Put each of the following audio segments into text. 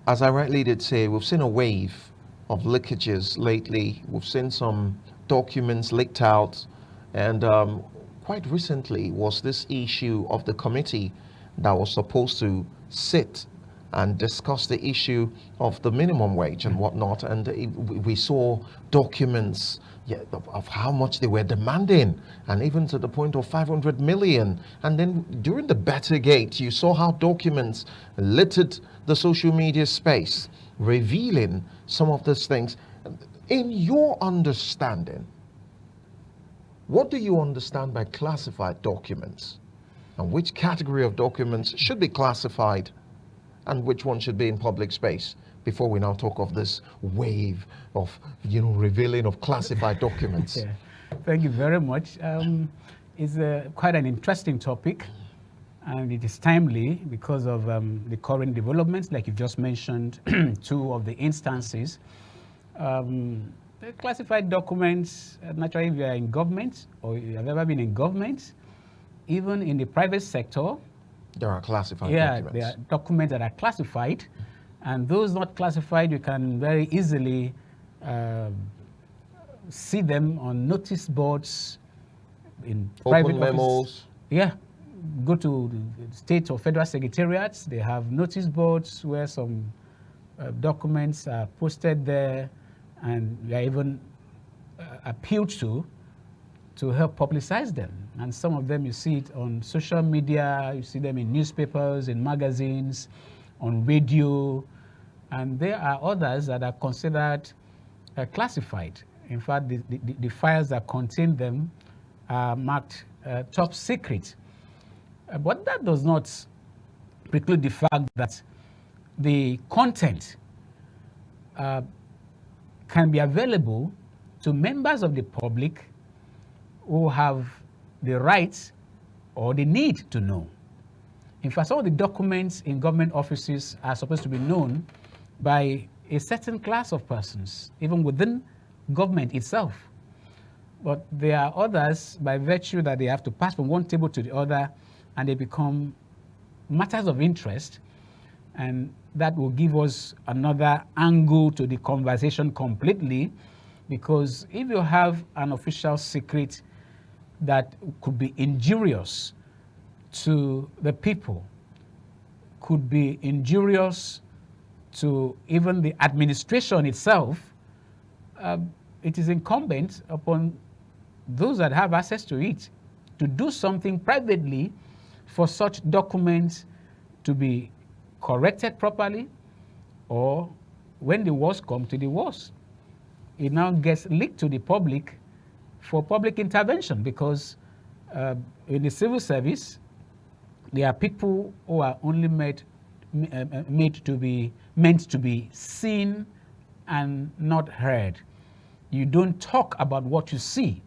as I rightly did say, we've seen a wave of leakages lately. We've seen some documents leaked out, and quite recently was this issue of the committee that was supposed to sit and discuss the issue of the minimum wage and whatnot. And we saw documents of how much they were demanding, and even to the point of 500 million. And then during the Bettergate, you saw how documents littered the social media space, revealing some of these things. In your understanding, what do you understand by classified documents? And which category of documents should be classified and which one should be in public space, before we now talk of this wave of, revealing of classified documents? Yeah. Thank you very much. It's quite an interesting topic, and it is timely because of the current developments, like you just mentioned, two of the instances. The classified documents, naturally, if you are in government or you have ever been in government, even in the private sector, there are classified documents. There are documents that are classified, and those not classified, you can very easily see them on notice boards, in private open memos. Yeah, go to the state or federal secretariats. They have notice boards where some documents are posted there, and they are even appealed to help publicize them. And some of them, you see it on social media, you see them in newspapers, in magazines, on radio, and there are others that are considered classified. In fact, the files that contain them are marked top secret. But that does not preclude the fact that the content can be available to members of the public who have the right or the need to know. In fact, some of the documents in government offices are supposed to be known by a certain class of persons, even within government itself. But there are others, by virtue that they have to pass from one table to the other, and they become matters of interest, and that will give us another angle to the conversation completely, because if you have an official secret that could be injurious to the people, could be injurious to even the administration itself, it is incumbent upon those that have access to it to do something privately for such documents to be corrected properly, or when the worst comes to the worst, it now gets leaked to the public for public intervention, because in the civil service, there are people who are only meant to be seen and not heard. You don't talk about what you see.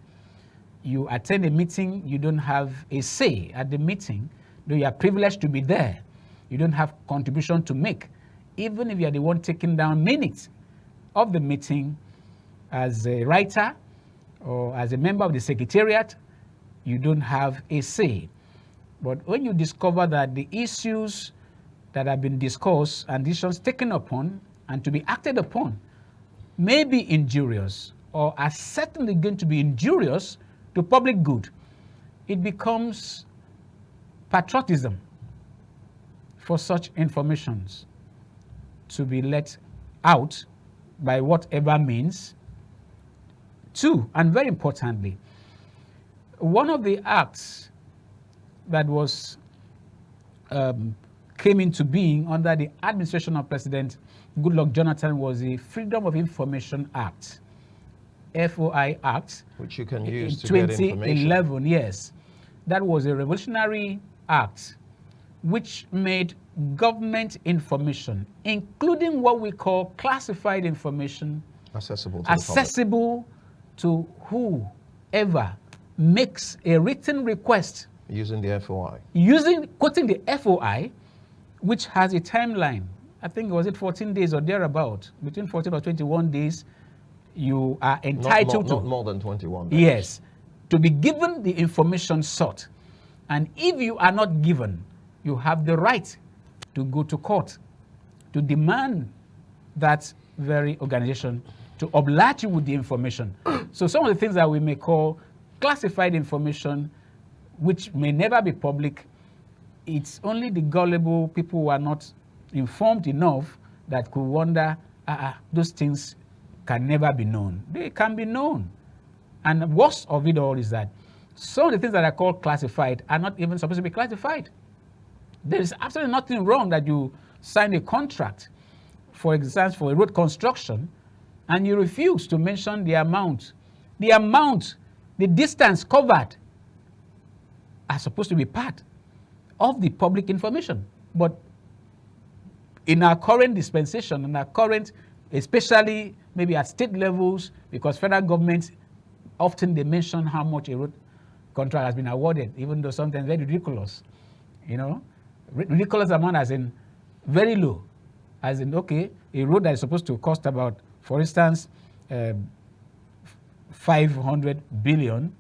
You attend a meeting, you don't have a say at the meeting, though you are privileged to be there. You don't have contribution to make. Even if you are the one taking down minutes of the meeting as a writer or as a member of the secretariat, you don't have a say. But when you discover that the issues that have been discussed and decisions taken upon and to be acted upon may be injurious, or are certainly going to be injurious to public good, it becomes patriotism for such informations to be let out by whatever means. Two, and very importantly, one of the acts that was came into being under the administration of President Goodluck Jonathan was the Freedom of Information Act, FOI Act, which you can use in to get information. 2011, yes. That was a revolutionary act which made government information, including what we call classified information, accessible to whoever makes a written request. Using the FOI. Quoting the FOI, which has a timeline. I think, was it 14 days or thereabout? Between 14 or 21 days, you are entitled not more than 21 days. Yes, to be given the information sought. And if you are not given, you have the right to go to court to demand that very organization to oblige you with the information. So some of the things that we may call classified information, which may never be public, it's only the gullible people who are not informed enough that could wonder, those things can never be known. They can be known. And worst of it all is that some of the things that are called classified are not even supposed to be classified. There is absolutely nothing wrong that you sign a contract, for example, for a road construction, and you refuse to mention the amount. The distance covered are supposed to be part of the public information. But in our current dispensation, in our current, especially maybe at state levels, because federal governments, often they mention how much a road contract has been awarded, even though sometimes very ridiculous, ridiculous amount as in very low, as in, okay, a road that is supposed to cost about, for instance, 500 billion,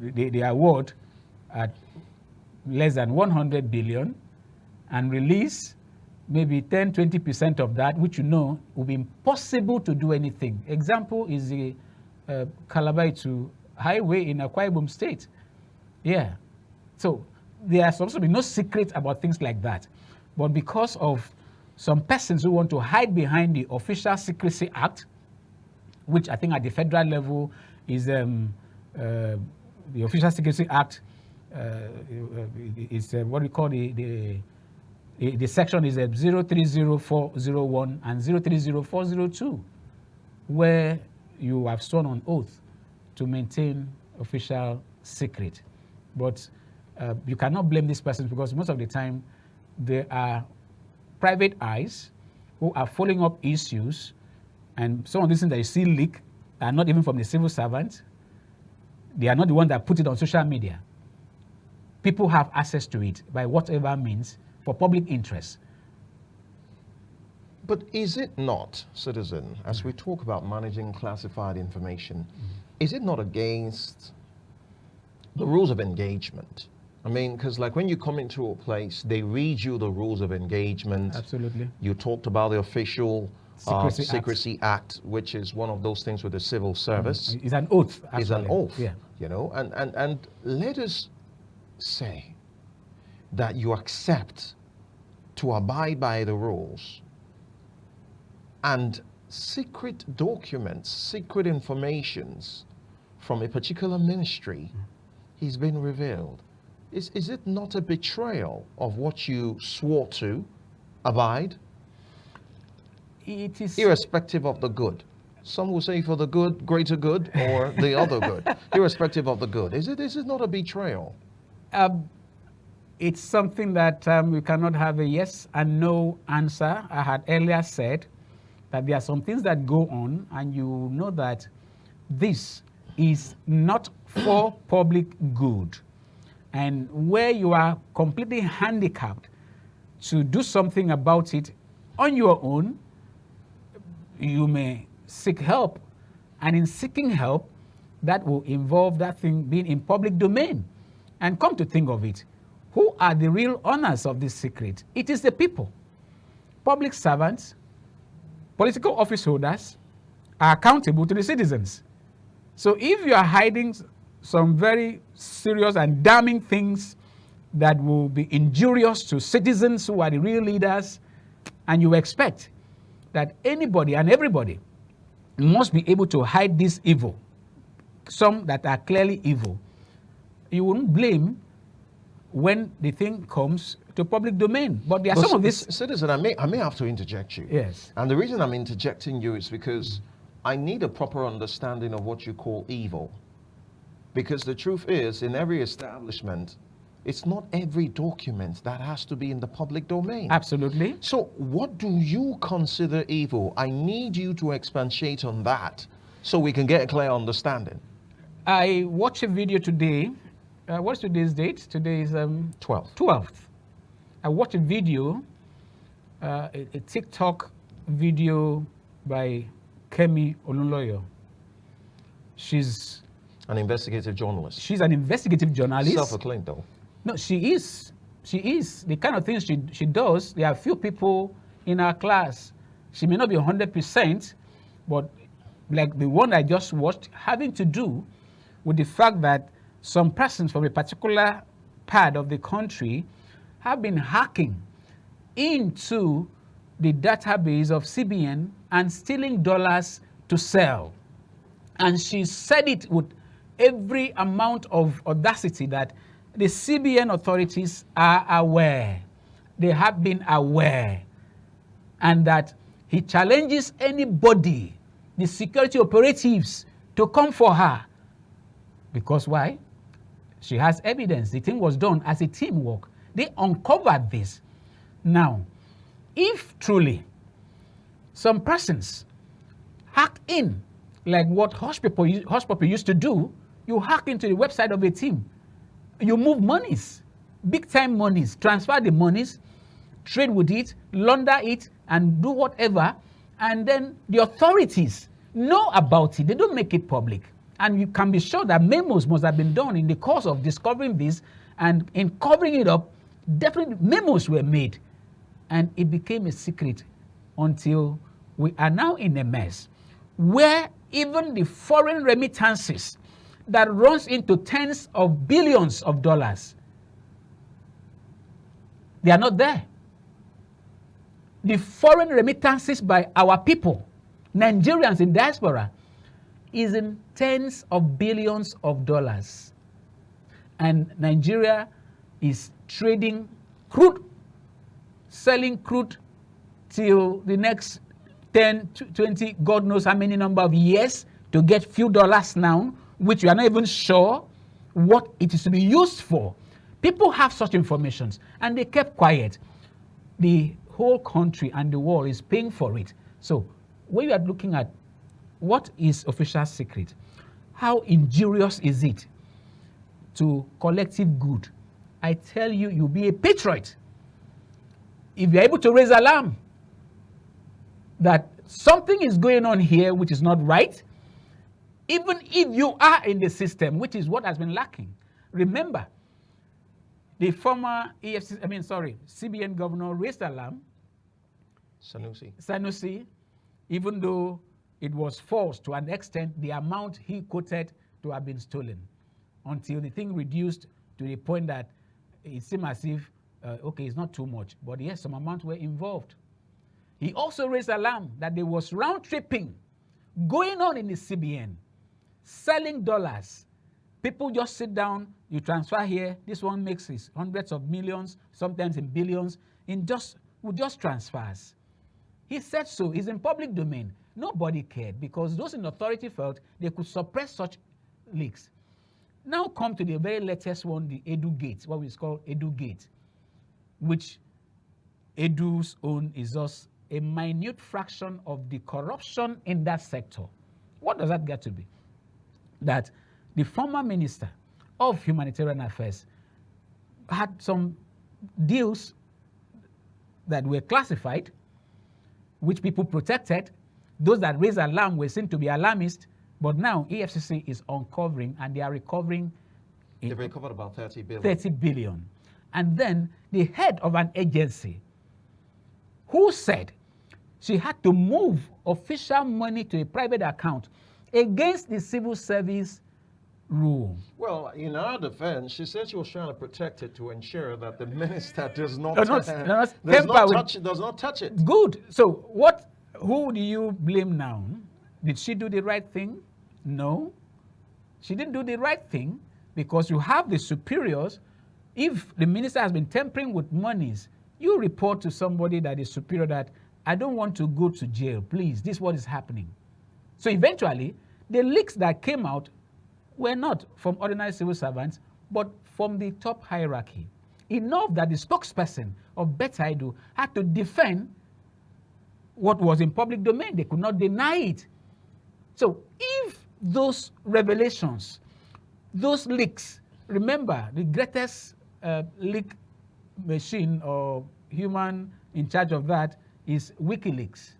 the award at less than 100 billion and release maybe 10-20% of that, which will be impossible to do anything. Example is the Calabar to highway in Akwa Ibom State. Yeah. So there are supposed to be no secret about things like that. But because of some persons who want to hide behind the Official Secrecy Act, which I think at the federal level is the Official Secrecy Act is what we call the section is 030401 and 030402, where you have sworn on oath to maintain official secret. But you cannot blame these persons because most of the time there are private eyes who are following up issues, and some of these things that you see leak are not even from the civil servants. They are not the one that put it on social media. People have access to it by whatever means for public interest. But is it not, citizen, as we talk about managing classified information, is it not against the rules of engagement? I mean, because like when you come into a place, they read you the rules of engagement. Absolutely. You talked about the official Secrecy Act, which is one of those things with the civil service. It's an oath. Actually. It's an oath, yeah. And let us say that you accept to abide by the rules, and secret documents, secret informations from a particular ministry is being revealed. Is it not a betrayal of what you swore to abide? It is irrespective of the good. Some will say for the good, greater good, or the other good, irrespective of the good. Is it not a betrayal? It's something that we cannot have a yes and no answer. I had earlier said that there are some things that go on, and you know that this is not for public good. And where you are completely handicapped to do something about it on your own, you may seek help. And in seeking help, that will involve that thing being in public domain. And come to think of it, who are the real owners of this secret? It is the people. Public servants, political office holders are accountable to the citizens. So if you are hiding some very serious and damning things that will be injurious to citizens who are the real leaders, and you expect that anybody and everybody must be able to hide this evil, some that are clearly evil, you wouldn't blame when the thing comes to public domain. But there are some of these... Citizen, I may have to interject you. Yes. And the reason I'm interjecting you is because I need a proper understanding of what you call evil. Because the truth is, in every establishment, it's not every document that has to be in the public domain. Absolutely. So what do you consider evil? I need you to expatiate on that so we can get a clear understanding. I watched a video today. What's today's date? Today is 12th. I watched a video, a TikTok video by Kemi Olunloyo. She's an investigative journalist. She's an investigative journalist. Self-acclaimed though. No, she is. she is. The kind of things she does, there are few people in our class. She may not be 100%, but like the one I just watched, having to do with the fact that some persons from a particular part of the country have been hacking into the database of CBN and stealing dollars to sell. And she said it with every amount of audacity that the CBN authorities are aware. They have been aware. And that he challenges anybody, the security operatives, to come for her. Because why? She has evidence. The thing was done as a teamwork. They uncovered this. Now, if truly some persons hacked in, like what Hush People used to do, you hack into the website of a team. You move monies, big time monies, transfer the monies, trade with it, launder it, and do whatever. And then the authorities know about it. They don't make it public. And you can be sure that memos must have been done in the course of discovering this, and in covering it up, definitely memos were made. And it became a secret until we are now in a mess where even the foreign remittances that runs into tens of billions of dollars, they are not there. The foreign remittances by our people, Nigerians in diaspora, is in tens of billions of dollars. And Nigeria is trading crude, selling crude till the next 10, 20, God knows how many number of years to get few dollars now, which we are not even sure what it is to be used for. People have such informations and they kept quiet. The whole country and the world is paying for it. So when you are looking at what is official secret, how injurious is it to collective good, I tell you, you'll be a patriot if you're able to raise alarm that something is going on here which is not right, even if you are in the system, which is what has been lacking. Remember, the former CBN governor raised alarm. Sanusi, even though it was false to an extent, the amount he quoted to have been stolen, until the thing reduced to the point that it seemed as if, okay, it's not too much, but yes, some amounts were involved. He also raised alarm that there was round tripping going on in the CBN, selling dollars. People just sit down, you transfer here, this one makes it hundreds of millions, sometimes in billions, with just transfers. He said so, it's in public domain. Nobody cared because those in authority felt they could suppress such leaks. Now come to the very latest one, the Edu Gate, what we call Edu Gate, which Edu's own is just a minute fraction of the corruption in that sector. What does that get to be? That the former minister of humanitarian affairs had some deals that were classified, which people protected. Those that raised alarm were seen to be alarmist, but now EFCC is uncovering and they are recovering. They've recovered about 30 billion. 30 billion. And then the head of an agency who said she had to move official money to a private account against the civil service rule. Well, in her defense, she said she was trying to protect it to ensure that the minister does not touch it. Good. So who do you blame now? Did she do the right thing? No. She didn't do the right thing because you have the superiors. If the minister has been tampering with monies, you report to somebody that is superior that I don't want to go to jail. Please, this is what is happening. So eventually, the leaks that came out were not from ordinary civil servants, but from the top hierarchy. Enough that the spokesperson of Betaidu had to defend what was in public domain. They could not deny it. So if those revelations, those leaks, remember the greatest leak machine or human in charge of that is WikiLeaks.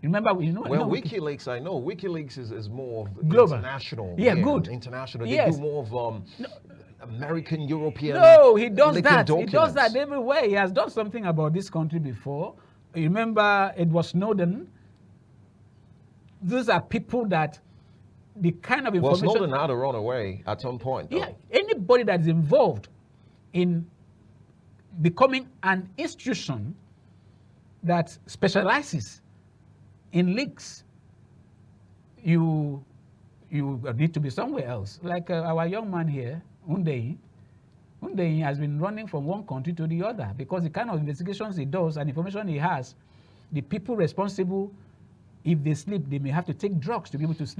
Remember, WikiLeaks, I know. WikiLeaks is more global. International. Yeah, good. International. Yes. They do more of American, European. No, he does leaking that. documents. He does that everywhere. He has done something about this country before. You remember Edward Snowden? Those are people that the kind of Well, information. Snowden had to run away at some point. Though. Yeah, anybody that is involved in becoming an institution that specializes in leaks, you need to be somewhere else. Like our young man here, Undeyi has been running from one country to the other because the kind of investigations he does and information he has, the people responsible, if they sleep, they may have to take drugs to be able to sleep.